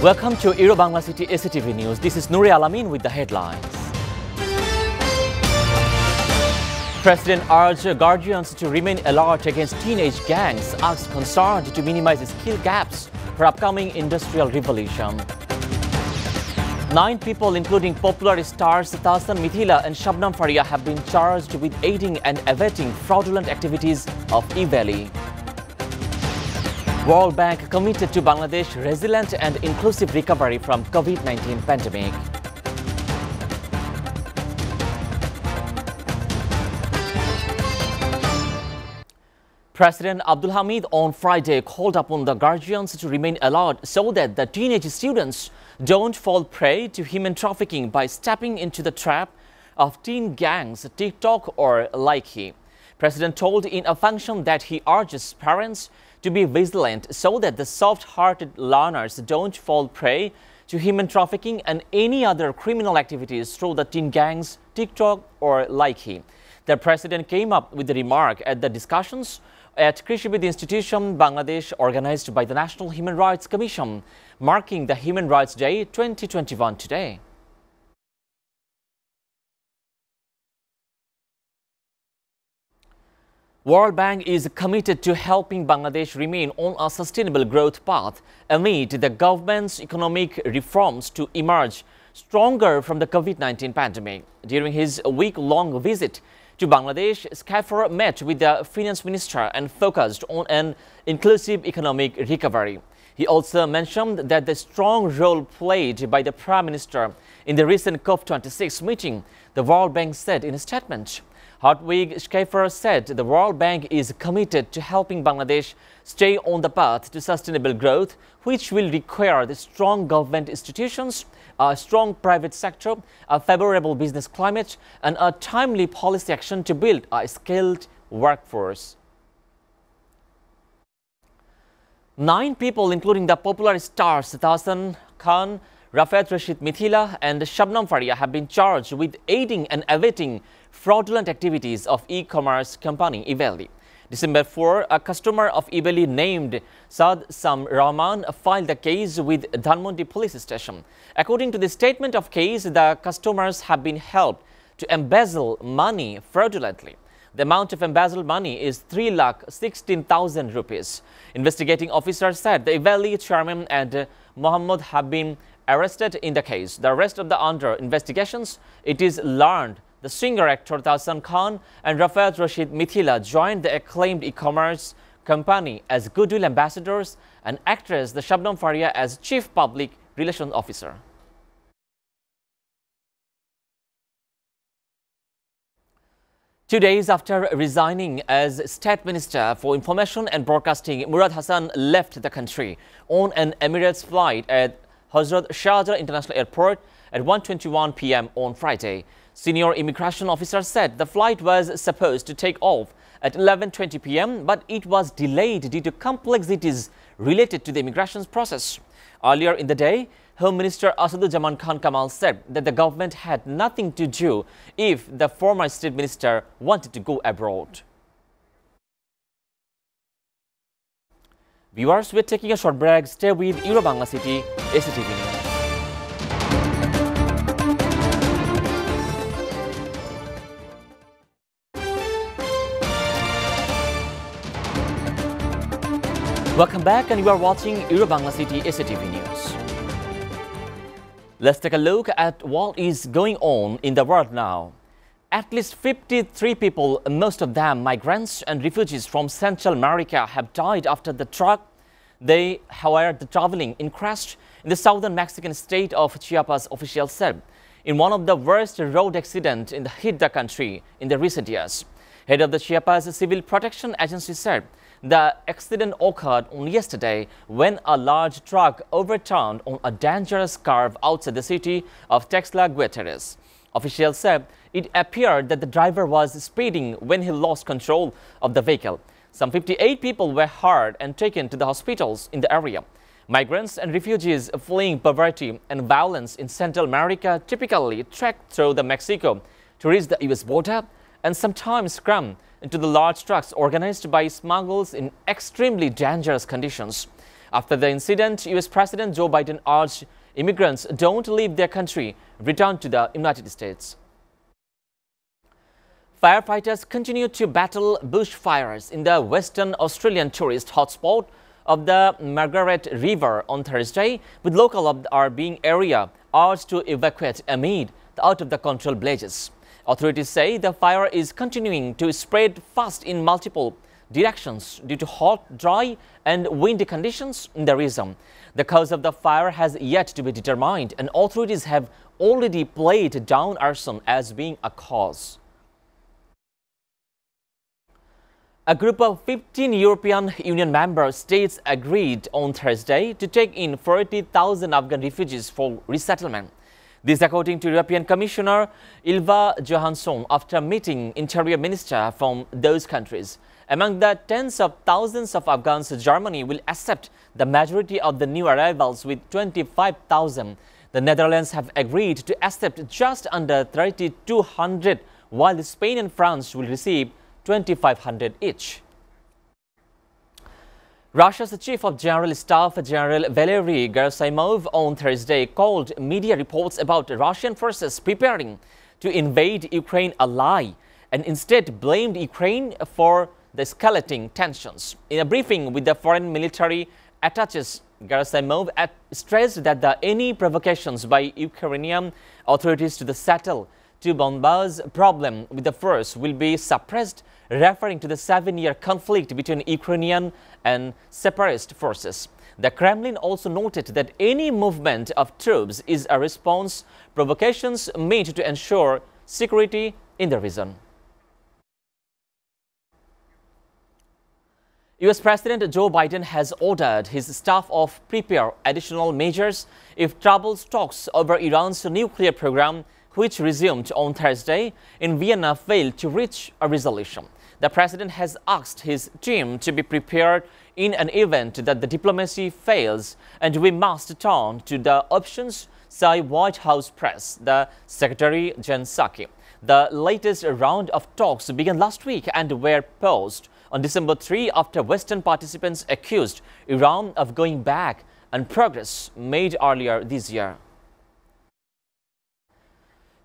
Welcome to Bangla City SATV News. This is Nuri Alamin with the headlines. President urged guardians to remain alert against teenage gangs, asked concerned to minimize skill gaps for upcoming industrial revolution. 9 people, including popular stars Tasan Mithila and Shabnam Faria, have been charged with aiding and abetting fraudulent activities of E-Valley. World Bank committed to Bangladesh resilient and inclusive recovery from COVID-19 pandemic. President Abdul Hamid on Friday called upon the guardians to remain alert so that the teenage students don't fall prey to human trafficking by stepping into the trap of teen gangs, TikTok or Likey. President told in a function that he urges parents to be vigilant so that the soft-hearted learners don't fall prey to human trafficking and any other criminal activities through the teen gangs, TikTok or Likey. The president came up with the remark at the discussions at Krishibid Institution, Bangladesh, organized by the National Human Rights Commission, marking the Human Rights Day 2021 today. World Bank is committed to helping Bangladesh remain on a sustainable growth path amid the government's economic reforms to emerge stronger from the COVID-19 pandemic. During his week-long visit to Bangladesh, Skaffer met with the finance minister and focused on an inclusive economic recovery. He also mentioned that the strong role played by the Prime Minister in the recent COP26 meeting, the World Bank said in a statement. Hartwig Skaffer said the World Bank is committed to helping Bangladesh stay on the path to sustainable growth, which will require the strong government institutions, a strong private sector, a favorable business climate, and a timely policy action to build a skilled workforce. 9 people, including the popular stars Tasan Khan, Rafat Rashid Mithila and Shabnam Faria, have been charged with aiding and abetting fraudulent activities of e-commerce company E-Valley. December 4, a customer of E-Valley named Saad Sam Rahman filed the case with Dhanmondi police station. According to the statement of case, the customers have been helped to embezzle money fraudulently. The amount of embezzled money is 3,16,000 rupees. Investigating officers said the E-Valley chairman and Mohammed have been arrested in the case. The rest of the under investigations, it is learned the singer-actor Tasan Khan and Rafat Rashid Mithila joined the acclaimed e-commerce company as goodwill ambassadors and actress the Shabnam Faria as chief public relations officer. Two days after resigning as State Minister for Information and Broadcasting, Murad Hassan left the country on an Emirates flight at Hazrat Shahjahan International Airport at 1:21 p.m. on Friday. Senior immigration officer said the flight was supposed to take off at 11:20 p.m. but it was delayed due to complexities related to the immigration process. Earlier in the day, Home Minister Asaduzzaman Khan Kamal said that the government had nothing to do if the former State Minister wanted to go abroad. Viewers, we're taking a short break. Stay with Bangla City SATV News. Welcome back, and you are watching Bangla City SATV News. Let's take a look at what is going on in the world now. At least 53 people, most of them migrants and refugees from Central America, have died after the truck they were traveling in crashed in the southern Mexican state of Chiapas, officials said, in one of the worst road accidents in the country in the recent years. Head of the Chiapas Civil Protection Agency said the accident occurred on yesterday when a large truck overturned on a dangerous curve outside the city of Texla Guterres. Officials said it appeared that the driver was speeding when he lost control of the vehicle. Some 58 people were hurt and taken to the hospitals in the area. Migrants and refugees fleeing poverty and violence in Central America typically trek through Mexico to reach the US border and sometimes cram into the large trucks organized by smugglers in extremely dangerous conditions. After the incident, US President Joe Biden urged immigrants don't leave their country, return to the United States. Firefighters continue to battle bushfires in the Western Australian tourist hotspot of the Margaret River on Thursday, with locals are being urged to evacuate amid the out-of-the-control blazes. Authorities say the fire is continuing to spread fast in multiple directions due to hot, dry and windy conditions in the region. The cause of the fire has yet to be determined, and authorities have already played down arson as being a cause. A group of 15 European Union member states agreed on Thursday to take in 40,000 Afghan refugees for resettlement. This according to European Commissioner Ylva Johansson after meeting interior minister from those countries. Among the tens of thousands of Afghans, Germany will accept the majority of the new arrivals with 25,000. The Netherlands have agreed to accept just under 3,200, while Spain and France will receive 2,500 each. Russia's Chief of General Staff General Valery Gerasimov on Thursday called media reports about Russian forces preparing to invade Ukraine a lie and instead blamed Ukraine for the escalating tensions. In a briefing with the foreign military attaches, Gerasimov stressed that any provocations by Ukrainian authorities to settle to Donbass problem with the force will be suppressed, referring to the 7-year conflict between Ukrainian and separatist forces. The Kremlin also noted that any movement of troops is a response provocations made to ensure security in the region. US President Joe Biden has ordered his staff to prepare additional measures if troubled talks over Iran's nuclear program, which resumed on Thursday in Vienna, failed to reach a resolution. The president has asked his team to be prepared in an event that the diplomacy fails, and we must turn to the options, say White House press, the Secretary Jen Psaki. The latest round of talks began last week and were paused on December 3 after Western participants accused Iran of going back on progress made earlier this year.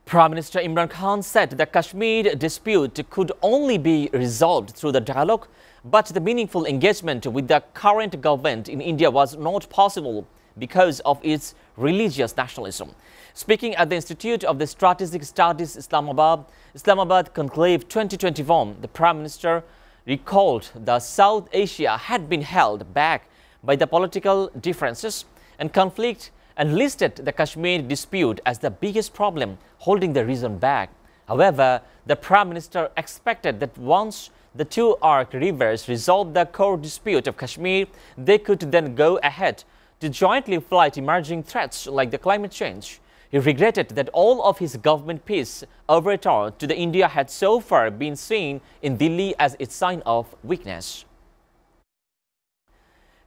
Prime Minister Imran Khan said the Kashmir dispute could only be resolved through the dialogue, but the meaningful engagement with the current government in India was not possible because of its religious nationalism. Speaking at the Institute of the Strategic Studies Islamabad Conclave 2021, the Prime Minister recalled that South Asia had been held back by the political differences and conflict and listed the Kashmir dispute as the biggest problem holding the region back. However, the Prime Minister expected that once the two arc rivers resolved the core dispute of Kashmir, they could then go ahead to jointly fight emerging threats like the climate change. He regretted that all of his government peace overture to India had so far been seen in Delhi as a sign of weakness.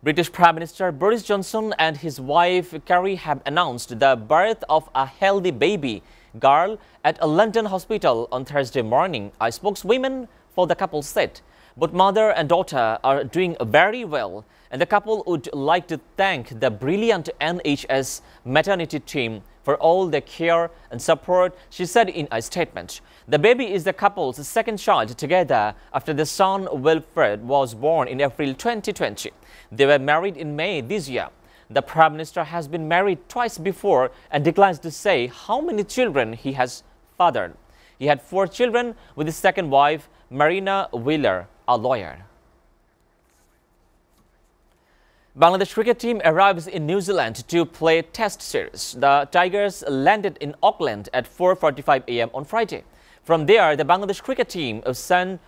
British Prime Minister Boris Johnson and his wife Carrie have announced the birth of a healthy baby girl at a London hospital on Thursday morning. A spokeswoman for the couple said both mother and daughter are doing very well, and the couple would like to thank the brilliant NHS maternity team for all the care and support, she said in a statement. The baby is the couple's second child together after the son Wilfred was born in April 2020. They were married in May this year. The Prime Minister has been married twice before and declines to say how many children he has fathered. He had 4 children with his second wife, Marina Wheeler, a lawyer. Bangladesh cricket team arrives in New Zealand to play test series. The Tigers landed in Auckland at 4:45 a.m. on Friday. From there, the Bangladesh cricket team sent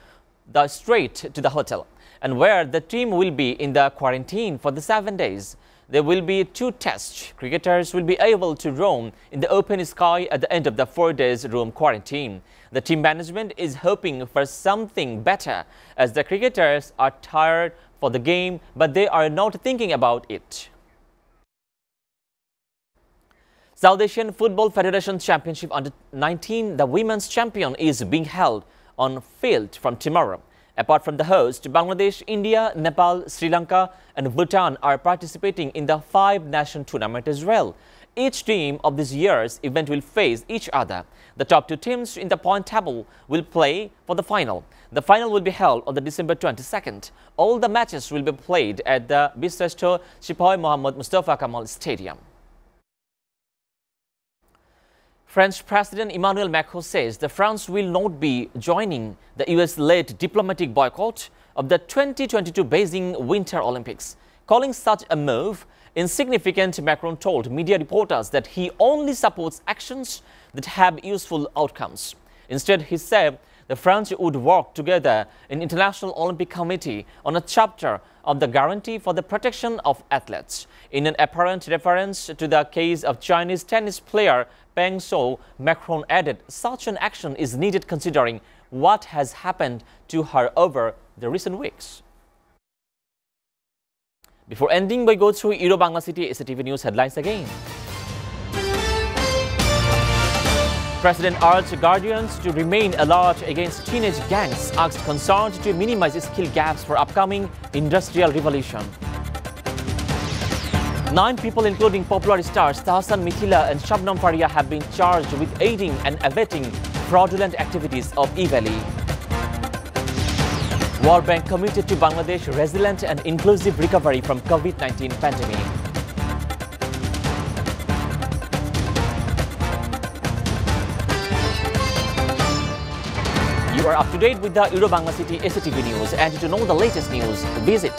straight to the hotel, and where the team will be in the quarantine for the 7 days. There will be 2 tests. Cricketers will be able to roam in the open sky at the end of the 4 days room quarantine. The team management is hoping for something better as the cricketers are tired for the game, but they are not thinking about it. South Asian Football Federation Championship Under-19, the women's champion, is being held on field from tomorrow. Apart from the host, Bangladesh, India, Nepal, Sri Lanka and Bhutan are participating in the 5-nation tournament as well. Each team of this year's event will face each other. The top 2 teams in the point table will play for the final. The final will be held on the December 22nd. All the matches will be played at the Bisresto Sipai Mohammad Mustafa Kamal Stadium. French President Emmanuel Macron says that France will not be joining the US-led diplomatic boycott of the 2022 Beijing Winter Olympics. Calling such a move insignificant, Macron told media reporters that he only supports actions that have useful outcomes. Instead, he said that France would work together in International Olympic Committee on a chapter of the Guarantee for the Protection of Athletes. In an apparent reference to the case of Chinese tennis player Peng Shuai, Macron added such an action is needed considering what has happened to her over the recent weeks. Before ending, we go through Euro-Bangla City SATV News headlines again. President urged guardians to remain alert against teenage gangs, asked concerned to minimize skill gaps for upcoming industrial revolution. 9 people, including popular stars Tahsan Mithila and Shabnam Faria, have been charged with aiding and abetting fraudulent activities of E-Valley. World Bank committed to Bangladesh resilient and inclusive recovery from COVID-19 pandemic. You are up to date with the Euro-Bangla City SATV News, and to know the latest news, visit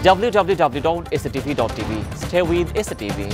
www.satv.tv. Stay with SATV.